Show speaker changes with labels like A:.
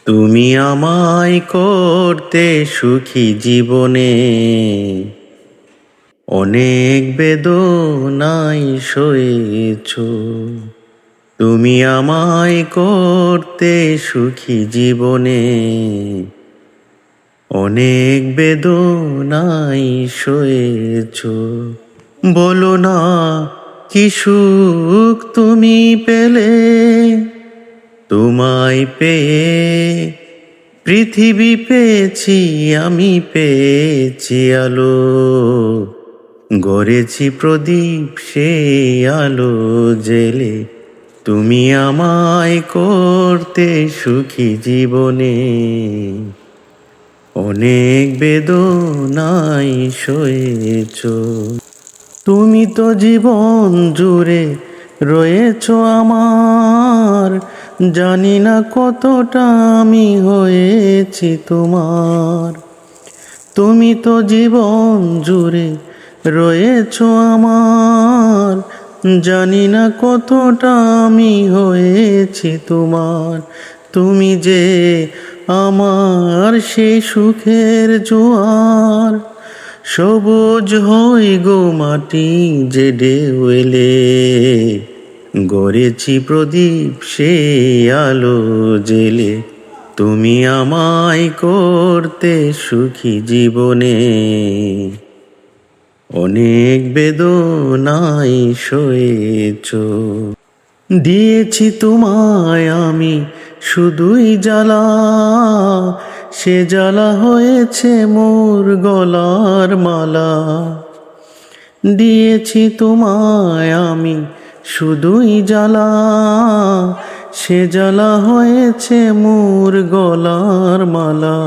A: তুমি আমায় করতে সুখী জীবনে, অনেক বেদনাই সয়েছ। তুমি আমায় করতে সুখী জীবনে, অনেক বেদনাই সয়েছ। বলো না কি সুখ তুমি পেলে, তোমায় পেয়ে পৃথিবী পেয়েছি, আমি পেয়েছি আলো। গড়েছি প্রদীপ সেই আলো জেলে, তুমি আমায় করতে সুখী জীবনে, অনেক বেদনাই সয়েছ। তুমি তো জীবন জুড়ে রয়েছ আমার, জানি না কতটা আমি হয়েছি তোমার। তুমি তো জীবন জুড়ে রয়েছ আমার, জানি না কতটা আমি হয়েছি তোমার। তুমি যে আমার সেই সুখের জোয়ার, সবুজ হই গো মাটি যে ঢেউ এলে। গড়েছি প্রদীপ সেই আলো জেলে, তুমি আমায় করতে সুখী জীবনে, অনেক বেদনাই সয়েছ। দিয়েছি তোমায় আমি শুধুই জ্বালা, সে জ্বালা হয়েছে মোর গলার মালা। দিয়েছি তোমায় আমি শুধুই জ্বালা, সে জ্বালা হয়েছে মোর গলার মালা।